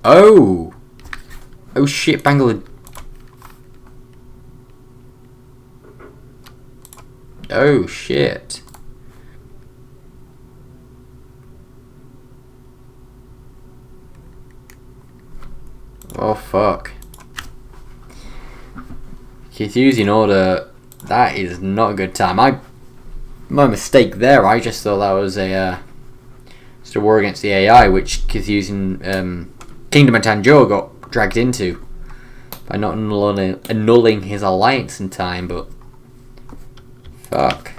Oh! Oh shit, Bangladesh. Oh shit. Oh fuck. He's using order. That is not a good time. My mistake there. I just thought that was just a war against the AI, which Kithu's Kingdom of Tanjore got dragged into by not annulling his alliance in time, but fuck.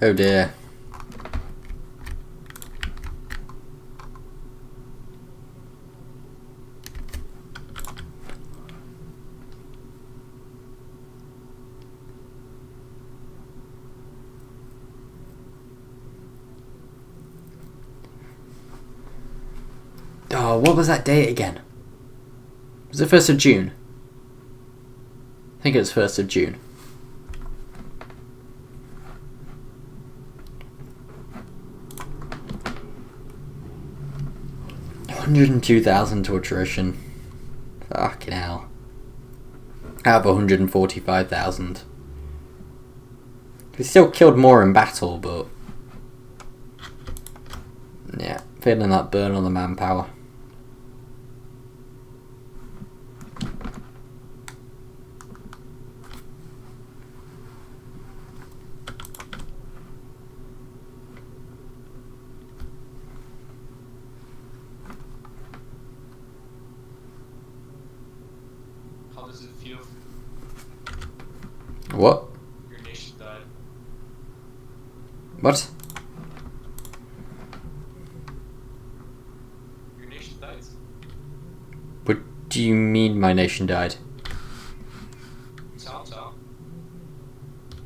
Oh dear. Oh, what was that date again? Was it 1st of June? I think it was 1st of June. $102,000 to attrition. Fucking hell. Out of 145,000. We still killed more in battle, but yeah, feeling that burn on the manpower. How does it feel? What? Your nation died. What? Your nation died. What do you mean my nation died? Cao.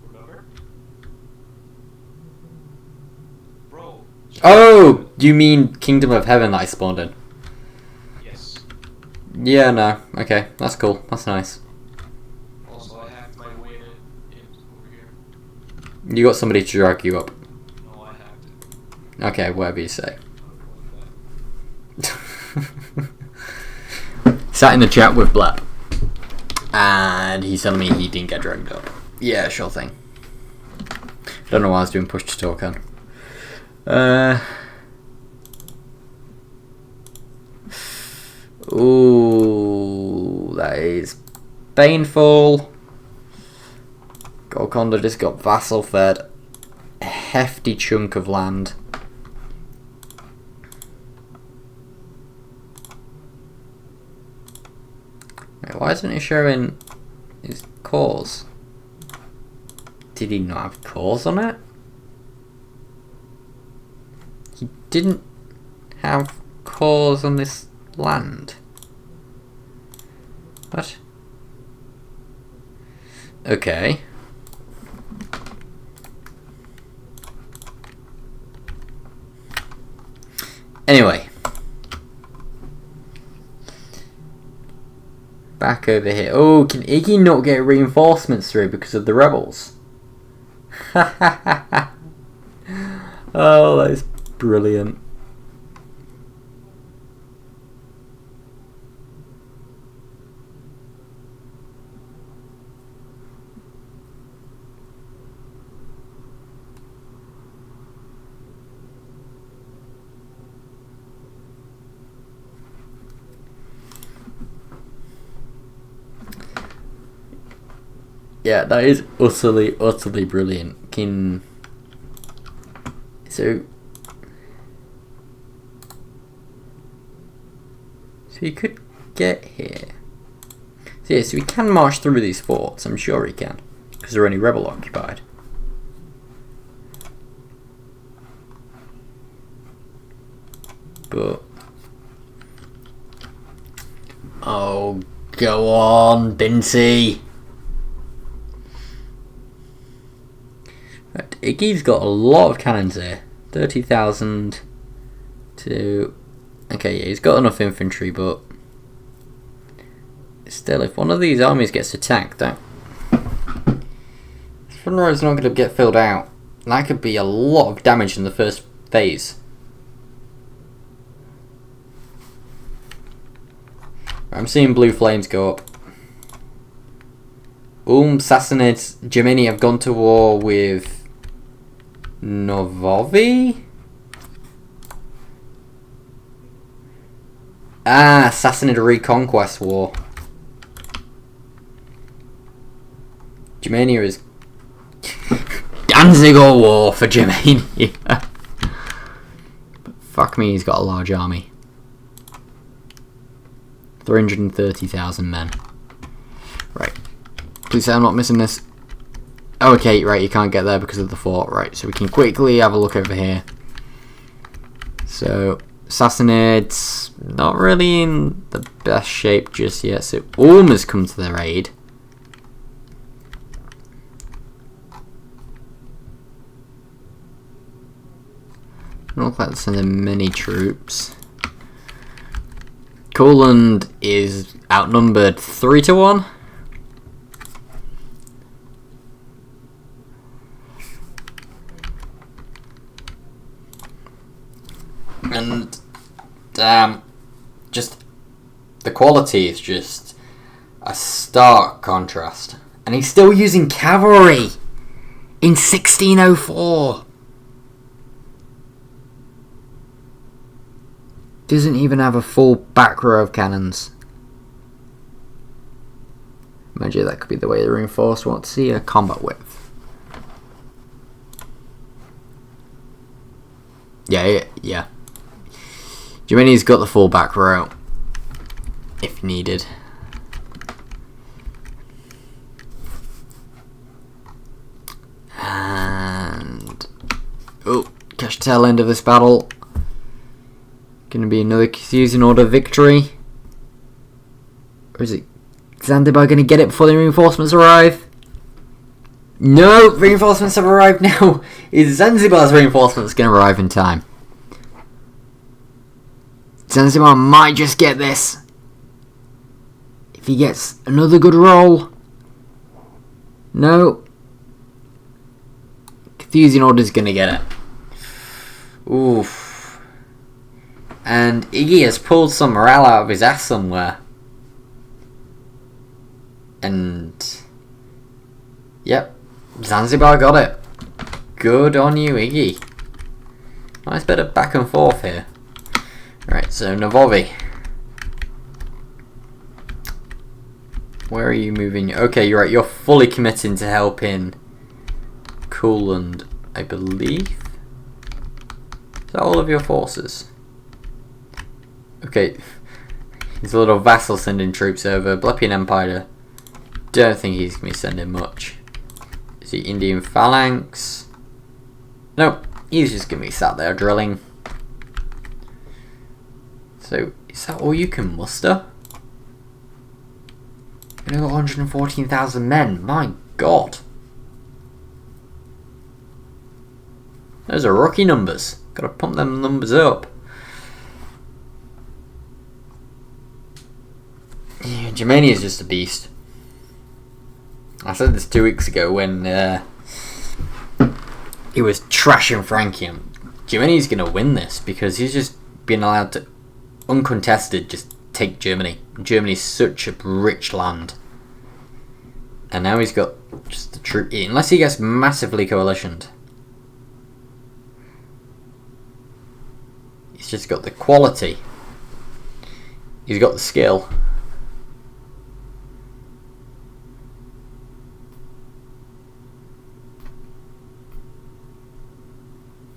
Remember? Bro. Oh! Do you mean Kingdom of Heaven that I spawned in? Yes. Yeah, no. Okay, that's cool. That's nice. Also, I hacked my way in over here. You got somebody to drag you up. No, I hacked it. Okay, whatever you say. Sat in the chat with Blap. And he's telling me he didn't get dragged up. Yeah, sure thing. Don't know why I was doing push to talk on. Ooh, that is painful. Golconda just got vassal fed a hefty chunk of land. Wait, why isn't it showing his cores? Did he not have cores on it? He didn't have cores on this land. What? Okay. Anyway. Back over here. Oh, can Iggy not get reinforcements through because of the rebels? Oh, that is brilliant. Yeah, that is utterly brilliant. So he could get here. So yeah, so he can march through these forts. I'm sure he can, because they're only rebel occupied. But oh, go on, Bincy. Right, Iggy's got a lot of cannons here. 30,000 to... Okay, yeah, he's got enough infantry, but... Still, if one of these armies gets attacked, that front row is not going to get filled out. That could be a lot of damage in the first phase. I'm seeing blue flames go up. Sassanids, Gemini have gone to war with Novovi? Sassanid Reconquest War. Germania is Danziger War for Germania. But fuck me, he's got a large army. 330,000 men. Right. Please say I'm not missing this. Okay, right, you can't get there because of the fort. Right, so we can quickly have a look over here. So, Sassanids, not really in the best shape just yet. So, Ulm has come to their aid. Don't look like they're sending many troops. Courland is outnumbered 3-1. And just the quality is just a stark contrast. And he's still using cavalry in 1604. Doesn't even have a full back row of cannons. Imagine that could be the way they reinforce. Want to see a combat width. Yeah. Germany's got the full back row if needed. And catch the tail end of this battle. Gonna be another Carthusian Order victory. Or is it Zanzibar gonna get it before the reinforcements arrive? No, reinforcements have arrived now. Is Zanzibar's reinforcements gonna arrive in time? Zanzibar might just get this. If he gets another good roll. No. Carthusian Order's gonna get it. Oof. And Iggy has pulled some morale out of his ass somewhere. And yep, Zanzibar got it. Good on you, Iggy. Nice bit of back and forth here. Right, so Novovi. Where are you moving? Okay, you're right. You're fully committing to helping Courland, I believe. Is that all of your forces? Okay. He's a little vassal sending troops over. Blepian Empire. Don't think he's going to be sending much. Is he Indian Phalanx? Nope. He's just going to be sat there drilling. So, is that all you can muster? You know, 114,000 men. My God. Those are rookie numbers. Gotta pump them numbers up. Yeah, Germania is just a beast. I said this 2 weeks ago when he was trashing Francium. Germany's gonna win this because he's just been allowed to uncontested just take Germany. Germany's such a rich land. And now he's got just the troop, unless he gets massively coalitioned. He's just got the quality. He's got the skill.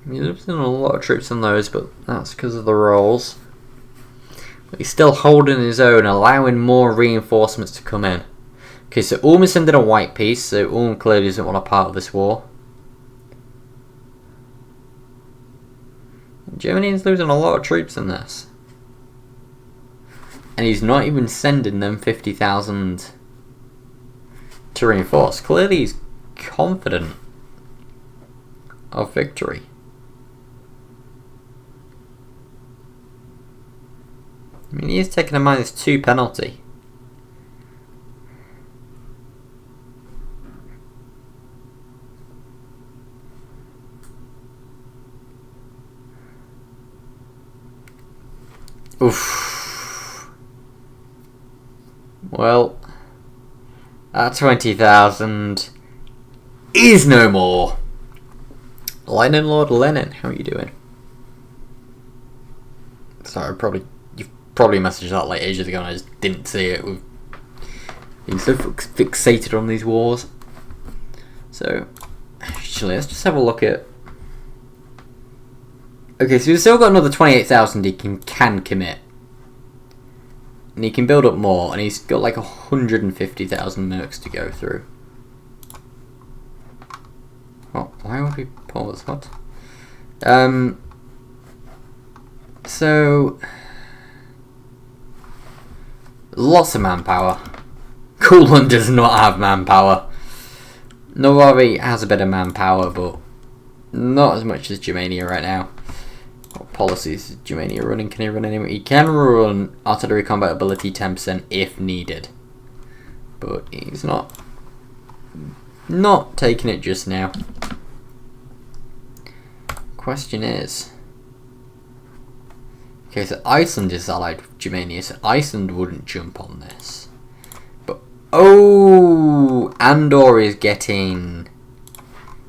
I mean, there's been a lot of troops on those, but that's because of the rolls. But he's still holding his own, allowing more reinforcements to come in. Okay, so Ulm is sending a white piece, so Ulm clearly doesn't want a part of this war. Germany is losing a lot of troops in this. And he's not even sending them 50,000 to reinforce. Clearly he's confident of victory. I mean, he is taking a -2 penalty. Oof. Well, that 20,000 is no more. Lenin Lord Lenin, how are you doing? Sorry, you've probably messaged that like ages ago and I just didn't see it. We've been so fixated on these wars. So, actually, let's just have a look at... Okay, so we've still got another 28,000 he can commit. And he can build up more, and he's got like 150,000 mercs to go through. Oh, why would we pause? What? So... Lots of manpower. Coolland does not have manpower. Novari has a bit of manpower, but not as much as Germania right now. What policies is Germania running? Can he run anywhere? He can run artillery combat ability 10% if needed. But he's not taking it just now. Question is... Okay, so Iceland is allied with Germania, so Iceland wouldn't jump on this. But, oh! Andor is getting...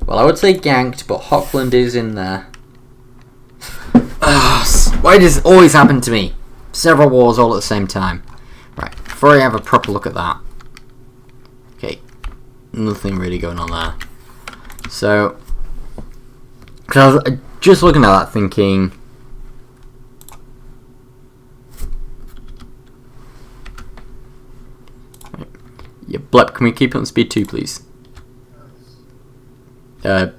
Well, I would say ganked, but Hochland is in there. Why does this always happen to me? Several wars all at the same time. Right, before I have a proper look at that. Okay, nothing really going on there. So, because I was just looking at that thinking... Yeah, Blep, can we keep it on speed 2, please? Yeah,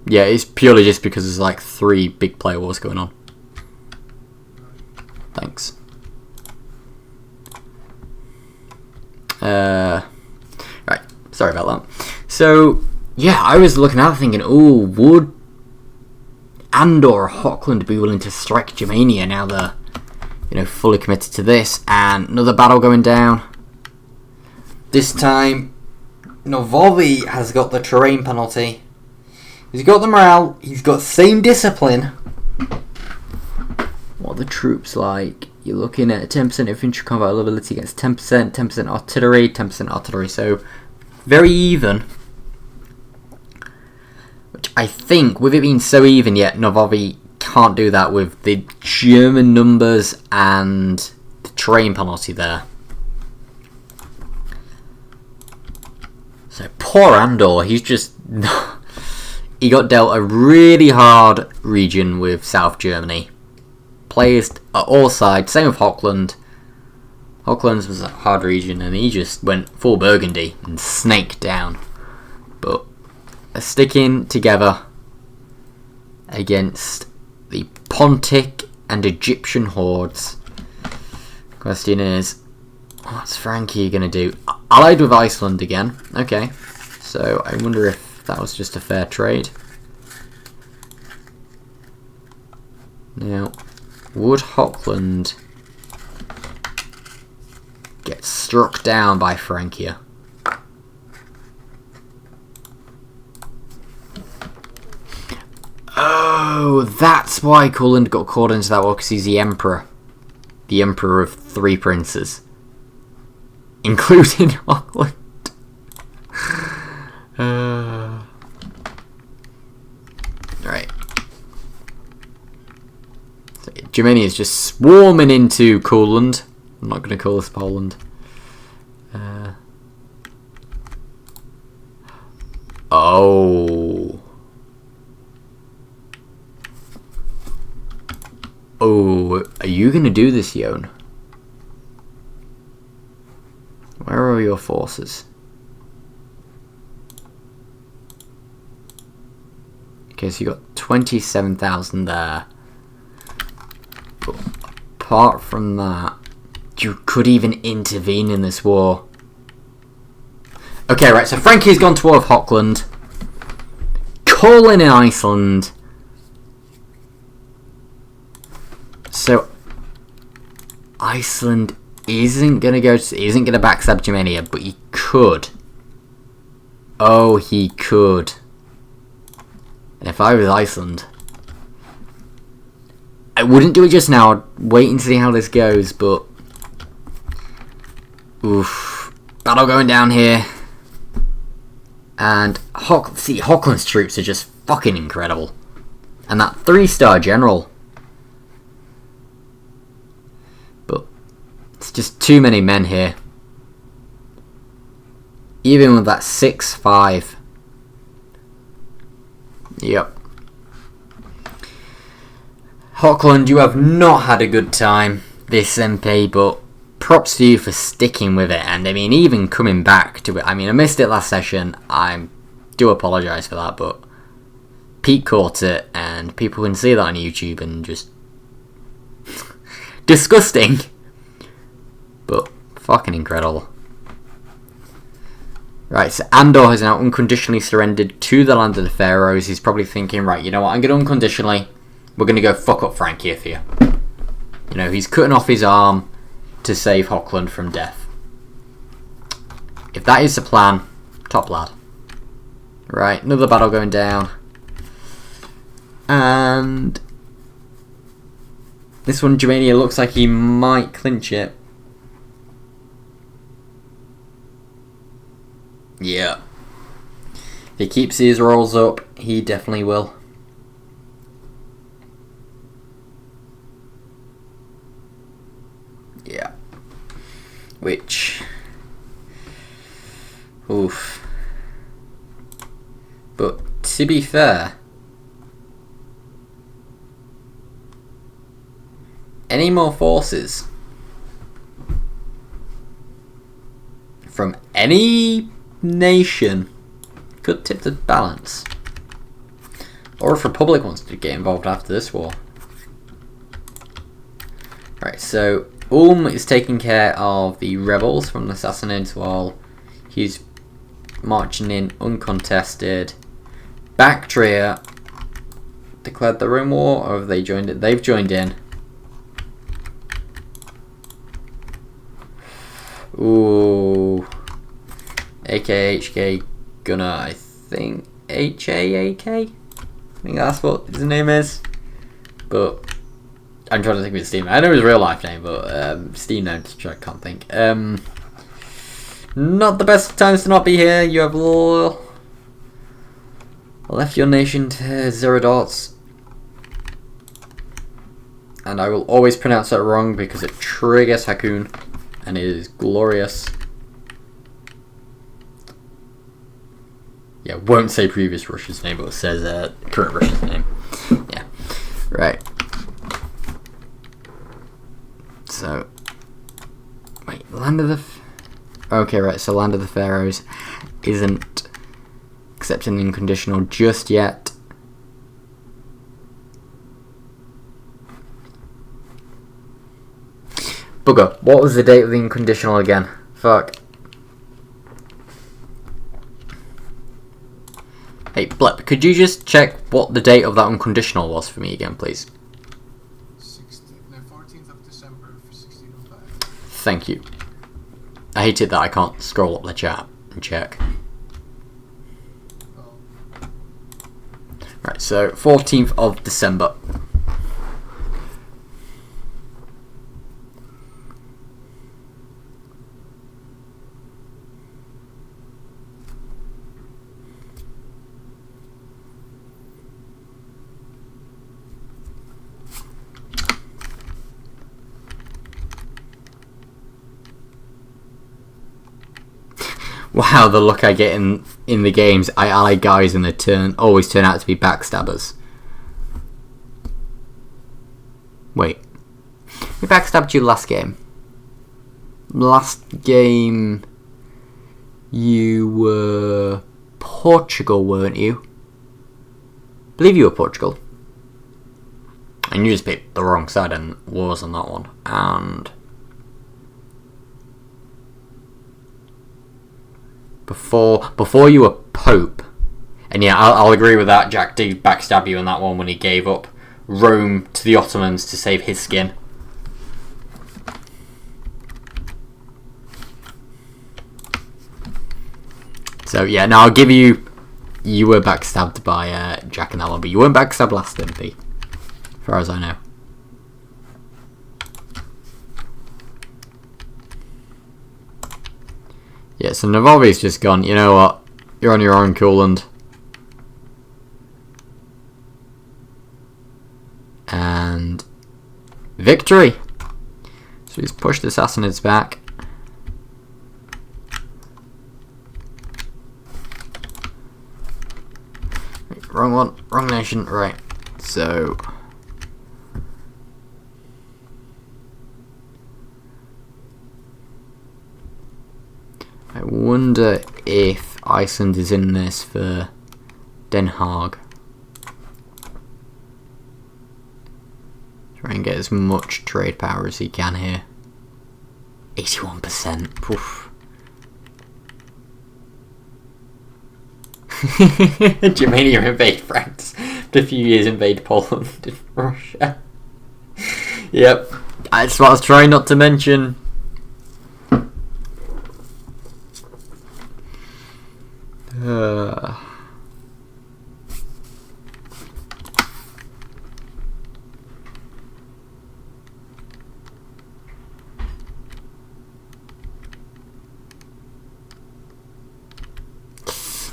it's purely just because there's like 3 big player wars going on. Thanks. Right, sorry about that. So, yeah, I was looking at it thinking, oh, would Andor or Hochland be willing to strike Germania now they're, fully committed to this? And another battle going down. This time, Novovi has got the terrain penalty. He's got the morale. He's got the same discipline. What are the troops like? You're looking at 10% infantry combat ability against 10%, 10% artillery, 10% artillery. So, very even. Which I think, with it being so even yet, Novovi can't do that with the German numbers and the terrain penalty there. So poor Andor, he's just... he got dealt a really hard region with South Germany. Placed at all sides, same with Hochland. Hochland's was a hard region and he just went full Burgundy and snaked down. But they're sticking together against the Pontic and Egyptian hordes. Question is, what's Frankie gonna do? Allied with Iceland again. Okay. So I wonder if that was just a fair trade. Now, would Hochland get struck down by Francia? Oh, that's why Coolland got caught into that war, because he's the Emperor. The Emperor of 3 princes. Including Hochland. Right. So Germany is just swarming into Coolland. I'm not going to call this Poland. Oh. Oh, are you going to do this, Yon? Where are your forces? Okay, so you got 27,000 there. But apart from that, you could even intervene in this war. Okay, right, so Frankie's gone to war with Hochland. Colin in Iceland. So Iceland isn't gonna backstab Germania, but he could. Oh, he could. And if I was Iceland, I wouldn't do it just now. I'd wait and see how this goes, but... Oof. Battle going down here. And Hochland's troops are just fucking incredible. And that 3-star general. But it's just too many men here. Even with that 6-5. Yep. Hochland, you have not had a good time this MP, but props to you for sticking with it. And I mean, even coming back to it. I mean, I missed it last session. I do apologise for that, but Pete caught it, and people can see that on YouTube and just disgusting, but fucking incredible. Right, so Andor has now unconditionally surrendered to the land of the Pharaohs. He's probably thinking, right, you know what, I'm going to unconditionally, we're going to go fuck up Francia for you. You know, he's cutting off his arm to save Hochland from death. If that is the plan, top lad. Right, another battle going down. And this one, Germania, looks like he might clinch it. Yeah. If he keeps his rolls up, he definitely will. Yeah. Which... Oof. But to be fair... Any more forces from any nation could tip the balance. Or if Republic wants to get involved after this war. Right, so Ulm is taking care of the rebels from the Sassanids while he's marching in uncontested. Bactria declared their own war, or have they joined it? They've joined in. Ooh. AKHK Gunner, I think. HAAK? I think that's what his name is. But I'm trying to think of his Steam name. I know his real life name, but Steam name, I can't think. Not the best times to not be here. You have left your nation to 0 dots. And I will always pronounce that wrong because it triggers Hakoon. And it is glorious. Yeah, won't say previous Russia's name, but it says current Russia's name. Yeah, right. So, wait, Land of the... Okay, right, so Land of the Pharaohs isn't accepting unconditional just yet. Bugger, what was the date of the unconditional again? Fuck. Hey, Blep, could you just check what the date of that unconditional was for me again, please? 14th of December for 1605. Thank you. I hate it that I can't scroll up the chat and check. Oh. Right, so 14th of December. Wow, the luck I get in the games, I ally guys and they always turn out to be backstabbers. Wait. We backstabbed you last game. Last game you were Portugal, weren't you? I believe you were Portugal. And you just picked the wrong side and wars on that one. And before you were Pope, and yeah, I'll agree with that. Jack did backstab you on that one when he gave up Rome to the Ottomans to save his skin. So yeah, now I'll give you. You were backstabbed by Jack in that one, but you weren't backstabbed last MP, as far as I know. Yeah, so Novalvi's just gone, you know what? You're on your own, Cooland. And victory! So he's pushed the Sassanids back. Wrong one, wrong nation, right. So I wonder if Iceland is in this for Den Haag. Try and get as much trade power as he can here. 81%. Poof. Germania invade France. After a few years invade Poland and Russia. Yep. That's what I was trying not to mention.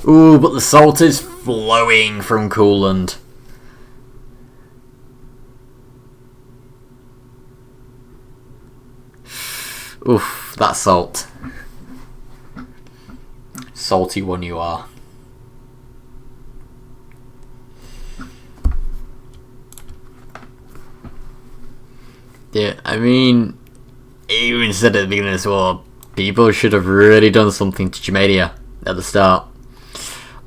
Ooh, but the salt is flowing from Cooland. Oof, that salt. Salty one you are. Yeah, I mean, even said at the beginning of this war, people should have really done something to Germania at the start.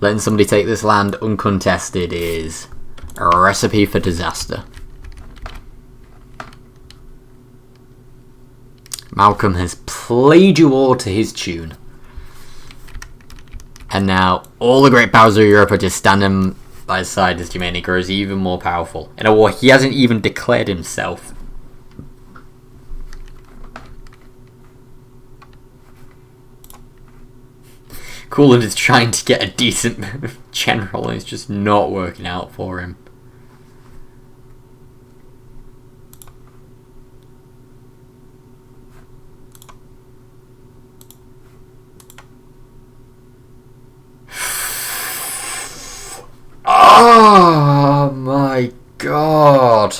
Letting somebody take this land uncontested is a recipe for disaster. Malcolm has played you all to his tune. And now all the great powers of Europe are just standing by his side as Germania grows even more powerful. In a war he hasn't even declared himself. Cooland is trying to get a decent general and it's just not working out for him. Oh my god.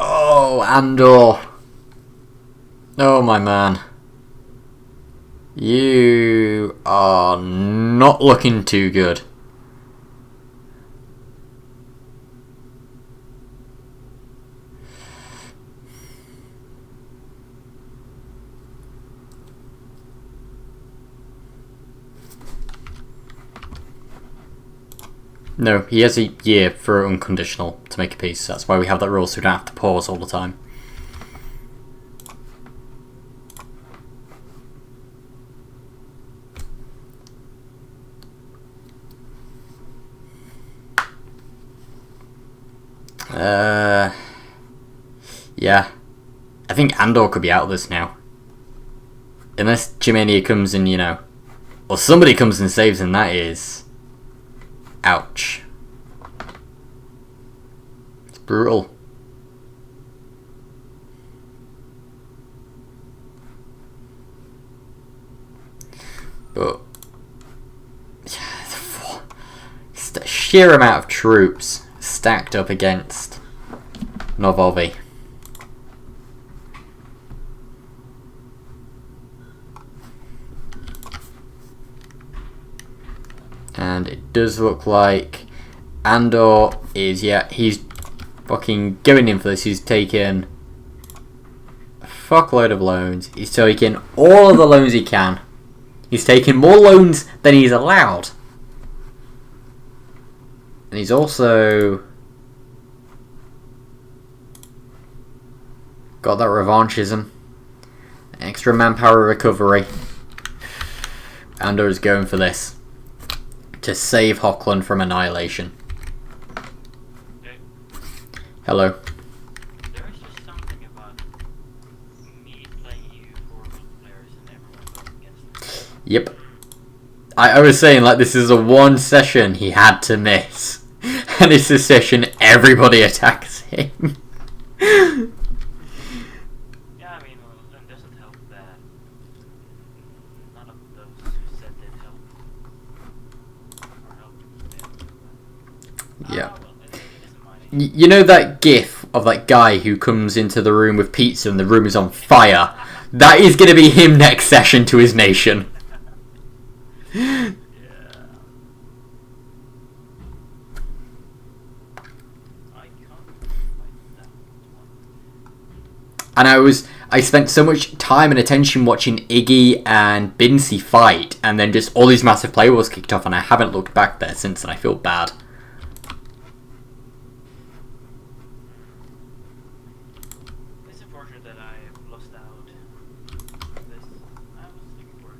Oh, Andor. Oh, my man. You are not looking too good. No, he has a year for unconditional to make a peace. That's why we have that rule, so we don't have to pause all the time. Yeah. I think Andor could be out of this now. Unless Germania comes and, you know... Or somebody comes and saves him, that is... Ouch. It's brutal. But... Yeah, the sheer amount of troops stacked up against Novalvi. And it does look like Andor is, yeah, he's fucking going in for this. He's taken a fuckload of loans. He's taking all of the loans he can. He's taking more loans than he's allowed. And he's also got that revanchism. Extra manpower recovery. Andor is going for this. To save Hochland from annihilation. Okay. Hello. There is just something about me playing Yep. I was saying, like, this is a one session he had to miss. And it's a session everybody attacks him. Yeah, I mean, it doesn't help that none of those who said they'd help or help. Yeah. Well, it isn't mine. You know that gif of that guy who comes into the room with pizza and the room is on fire? That is going to be him next session to his nation. Yeah. I can't find that one. And I spent so much time and attention watching Iggy and Binsey fight, and then just all these massive play wars kicked off, and I haven't looked back there since, and I feel bad. It's unfortunate that I lost out. This, I was looking for it.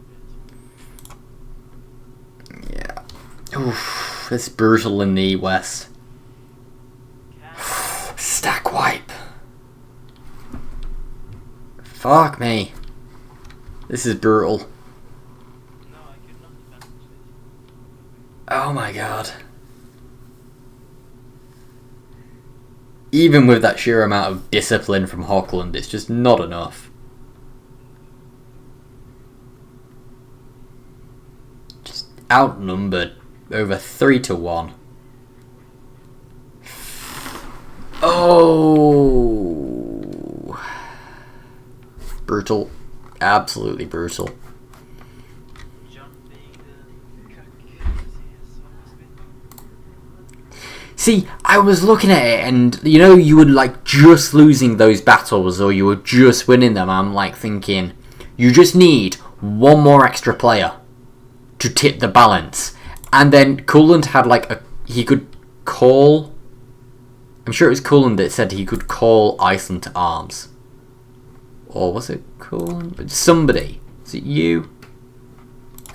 Yeah. Oof, it's brutal in the West. Stack wipe. Fuck me. This is brutal. No, I could not defend it. Oh my god. Even with that sheer amount of discipline from Hockland, it's just not enough. Just outnumbered over 3-1. Oh. Brutal. Absolutely brutal. John being the cook, See, I was looking at it, and you know, you were like just losing those battles, or you were just winning them. I'm like thinking, you just need one more extra player to tip the balance. And then Coolant had like he could call. I'm sure it was Coolant that said he could call Iceland to arms. Or was it Coolant? Somebody. Is it you?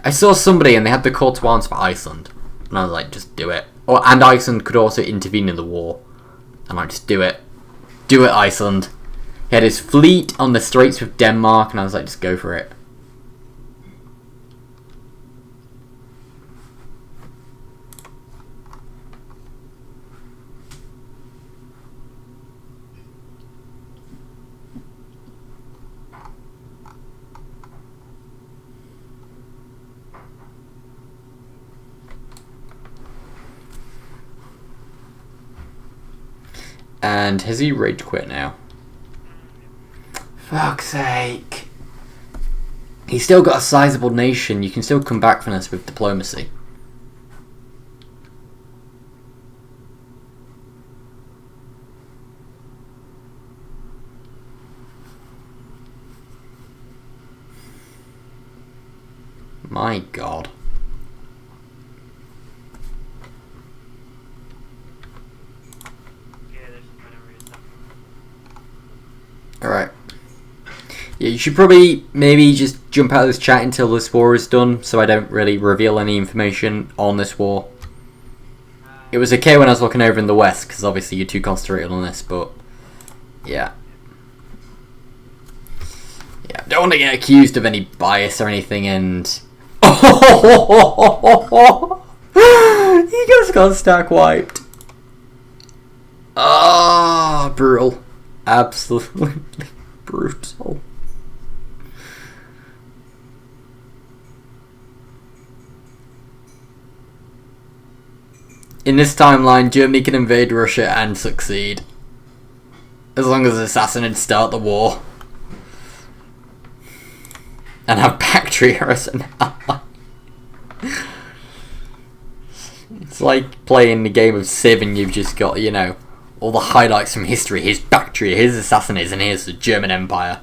I saw somebody and they had the call to arms for Iceland. And I was like, just do it. And Iceland could also intervene in the war. I'm like, just do it. Do it, Iceland. He had his fleet on the straits with Denmark, and I was like, just go for it. And has he rage quit now? Fuck's sake. He's still got a sizable nation. You can still come back from this with diplomacy. My god. Alright. Yeah, you should probably maybe just jump out of this chat until this war is done, so I don't really reveal any information on this war. It was okay when I was looking over in the West, because obviously you're too concentrated on this, but yeah. Yeah, I don't want to get accused of any bias or anything, and... He just got stack wiped. Ah, brutal. Absolutely brutal. In this timeline, Germany can invade Russia and succeed. As long as Assassinids start the war. And have Bactria as an ally. It's like playing the game of Civ and you've just got, you know, all the highlights from history. Here's Bactria, here's Assassinids, and here's the German Empire.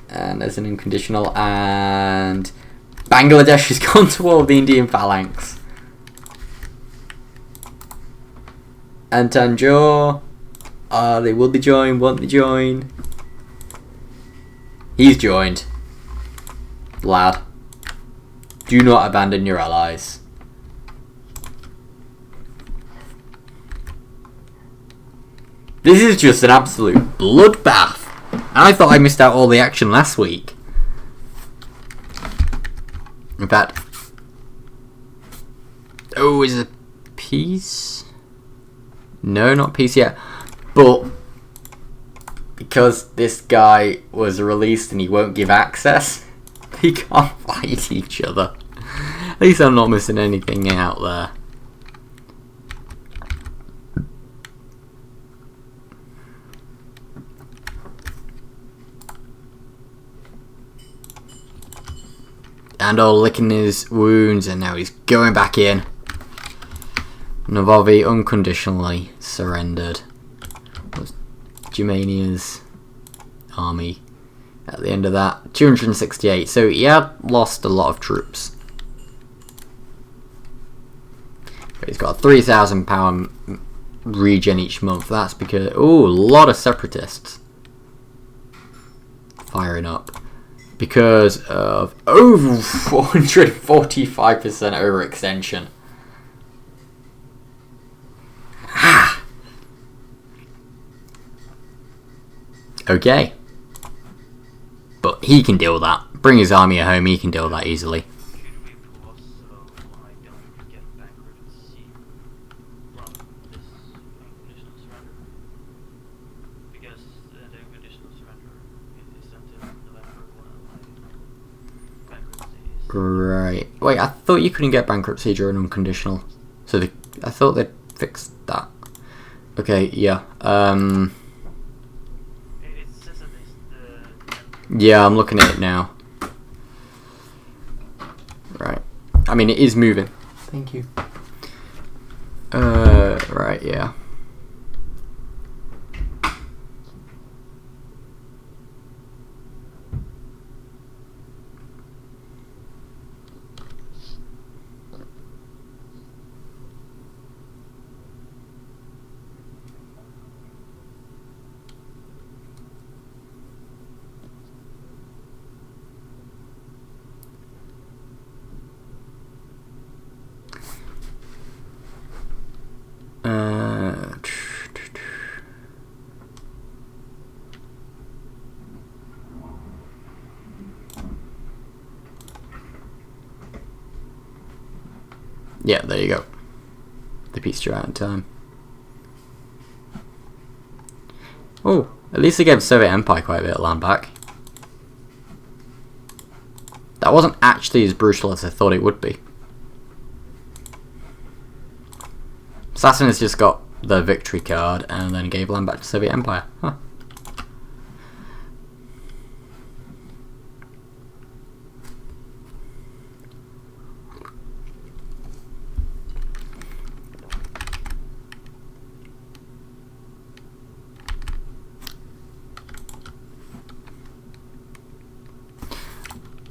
And there's an unconditional, and Bangladesh has gone to war with the Indian phalanx. And Tanjore, will they join, won't they join? He's joined. Lad. Do not abandon your allies. This is just an absolute bloodbath. I thought I missed out all the action last week. In fact... Oh, is it peace? No, not peace yet. But... because this guy was released and he won't give access, they can't fight each other. At least I'm not missing anything out there. And all licking his wounds, and now he's going back in. Novavi unconditionally surrendered. Germania's army at the end of that. 268. So he had lost a lot of troops. But he's got a 3,000 power regen each month. That's because... oh, a lot of separatists firing up. Because of over 445% overextension. Ah. Okay. But he can deal with that. Bring his army home, he can deal with that easily. Should we pause so I don't get bankruptcy from this unconditional surrender? Because the unconditional surrender is until November when bankruptcy is... Right. Wait, I thought you couldn't get bankruptcy during unconditional. So I thought they'd fixed that. Okay, yeah. It says at least Yeah, I'm looking at it now. Right. I mean, it is moving. Thank you. Right, yeah. Yeah, there you go. They pieced you out in time. Oh, at least they gave the Soviet Empire quite a bit of land back. That wasn't actually as brutal as I thought it would be. Assassin has just got the victory card and then gave land back to Soviet Empire. Huh.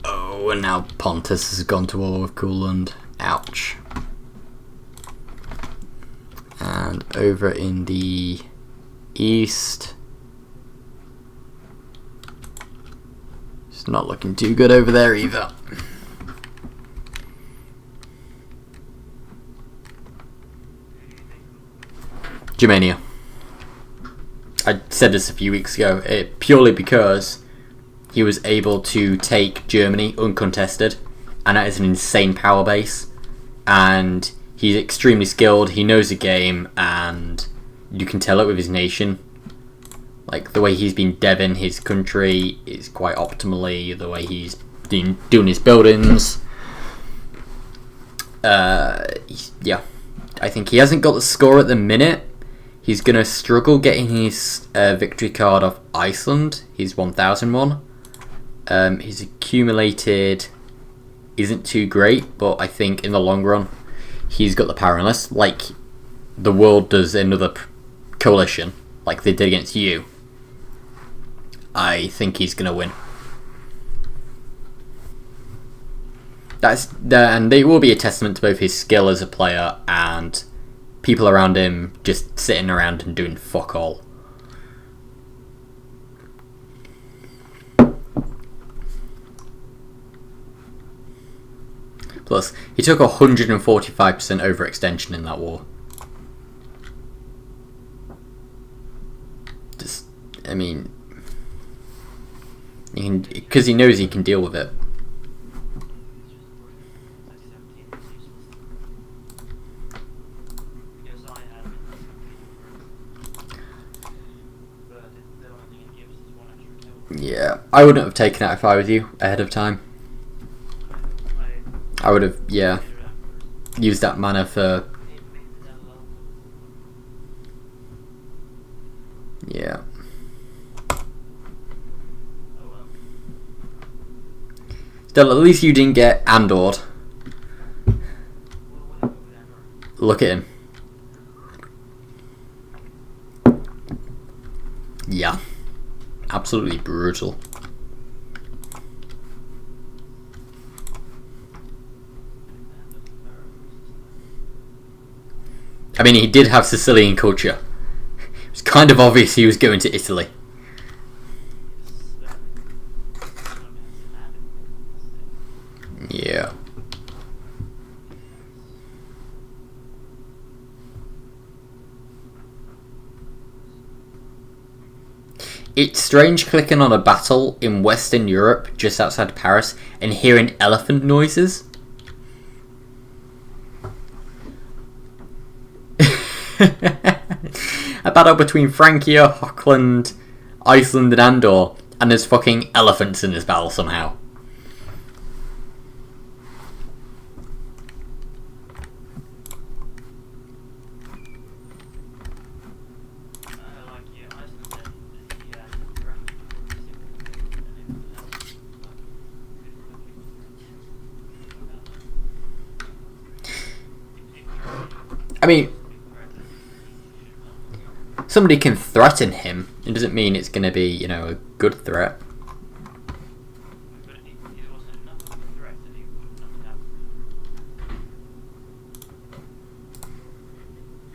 Oh, and now Pontus has gone to war with Courland. Ouch. And over in the east, it's not looking too good over there either. Germania. I said this a few weeks ago, purely because he was able to take Germany uncontested, and that is an insane power base, and he's extremely skilled, he knows the game, and you can tell it with his nation. Like, the way he's been deving his country is quite optimally, the way he's doing his buildings. Yeah. I think he hasn't got the score at the minute. He's going to struggle getting his victory card off Iceland, his 1001. His accumulated isn't too great, but I think in the long run, he's got the power. Unless, like, the world does another coalition, like they did against you, I think he's going to win. And it will be a testament to both his skill as a player and people around him just sitting around and doing fuck all. Plus, he took 145% overextension in that war. Just, I mean, Because he knows he can deal with it. Yeah, I wouldn't have taken it if I was you ahead of time. I would have, yeah, used that mana for... Yeah. Still, at least you didn't get Andored. Look at him. Yeah. Absolutely brutal. I mean, he did have Sicilian culture. It was kind of obvious he was going to Italy. Yeah. It's strange clicking on a battle in Western Europe, just outside Paris, and hearing elephant noises. A battle between Francia, Hochland, Iceland and Andor, and there's fucking elephants in this battle somehow. I mean, somebody can threaten him. It doesn't mean it's going to be, you know, a good threat.